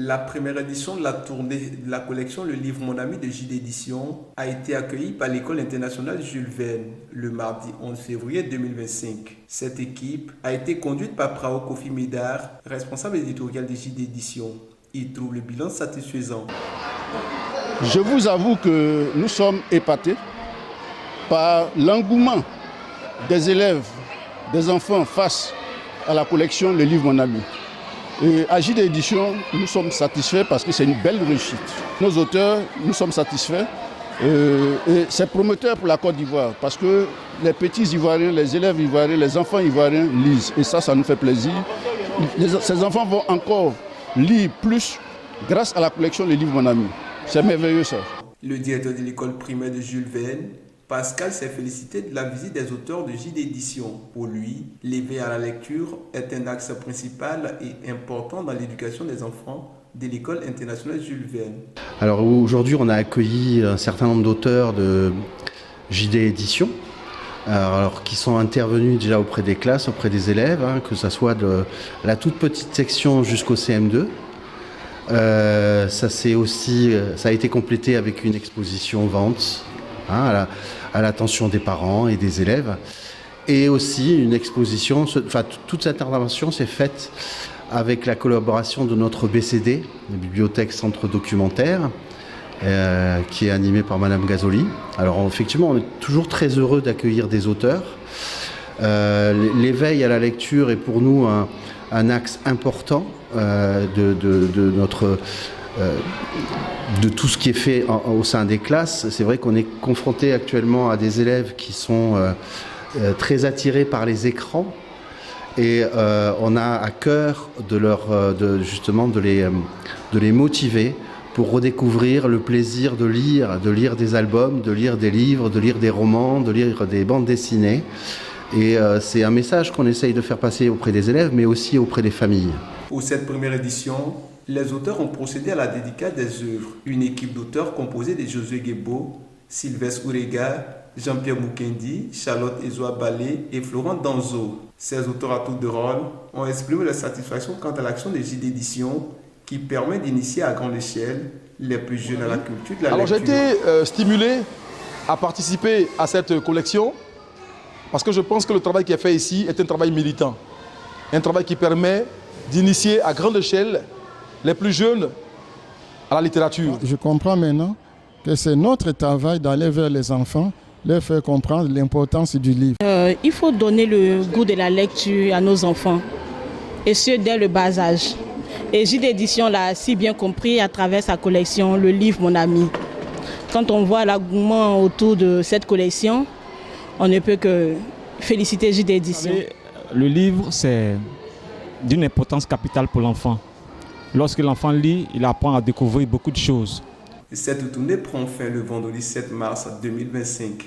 La première édition de la tournée de la collection Le Livre Mon Ami de JD Éditions a été accueillie par l'École internationale Jules Verne le mardi 11 février 2025. Cette équipe a été conduite par Prao Kofi Médard, responsable éditorial de JD Éditions. Il trouve le bilan satisfaisant. Je vous avoue que nous sommes épatés par l'engouement des élèves, des enfants face à la collection Le Livre Mon Ami. Et à JD Éditions, nous sommes satisfaits parce que c'est une belle réussite. Nos auteurs, nous sommes satisfaits et c'est prometteur pour la Côte d'Ivoire parce que les petits Ivoiriens, les élèves ivoiriens, les enfants ivoiriens lisent et ça nous fait plaisir. Ces enfants vont encore lire plus grâce à la collection Le Livre Mon Ami. C'est merveilleux ça. Le directeur de l'école primaire de Jules Verne, Pascal, s'est félicité de la visite des auteurs de JD Éditions. Pour lui, l'éveil à la lecture est un axe principal et important dans l'éducation des enfants de l'école internationale Jules Verne. Alors aujourd'hui, on a accueilli un certain nombre d'auteurs de JD Éditions, qui sont intervenus déjà auprès des classes, auprès des élèves, que ce soit de la toute petite section jusqu'au CM2. Ça a été complété avec une exposition vente à l'attention des parents et des élèves, et aussi une exposition. Toute cette intervention s'est faite avec la collaboration de notre BCD, la Bibliothèque Centre Documentaire, qui est animée par Madame Gazoli. Alors effectivement, on est toujours très heureux d'accueillir des auteurs. L'éveil à la lecture est pour nous un axe important de tout ce qui est fait au sein des classes. C'est vrai qu'on est confronté actuellement à des élèves qui sont très attirés par les écrans et on a à cœur de les motiver pour redécouvrir le plaisir de lire des albums, de lire des livres, de lire des romans, de lire des bandes dessinées. Et c'est un message qu'on essaye de faire passer auprès des élèves, mais aussi auprès des familles. Pour cette première édition, les auteurs ont procédé à la dédicace des œuvres. Une équipe d'auteurs composée de Josué Guébo, Sylvestre Ourega, Jean-Pierre Moukendi, Charlotte Ezoa Balé et Florent Danzo. Ces auteurs à tour de rôle ont exprimé leur satisfaction quant à l'action de JD Éditions qui permet d'initier à grande échelle les plus jeunes à la culture de la lecture. Alors j'ai été stimulé à participer à cette collection parce que je pense que le travail qui est fait ici est un travail militant. Un travail qui permet d'initier à grande échelle les plus jeunes à la littérature. Je comprends maintenant que c'est notre travail d'aller vers les enfants, leur faire comprendre l'importance du livre. Il faut donner le goût de la lecture à nos enfants, et ce dès le bas âge. Et JD Éditions l'a si bien compris à travers sa collection Le Livre Mon Ami. Quand on voit l'engouement autour de cette collection, on ne peut que féliciter JD Éditions. Le livre, c'est d'une importance capitale pour l'enfant. Lorsque l'enfant lit, il apprend à découvrir beaucoup de choses. Cette tournée prend fin le vendredi 7 mars 2025.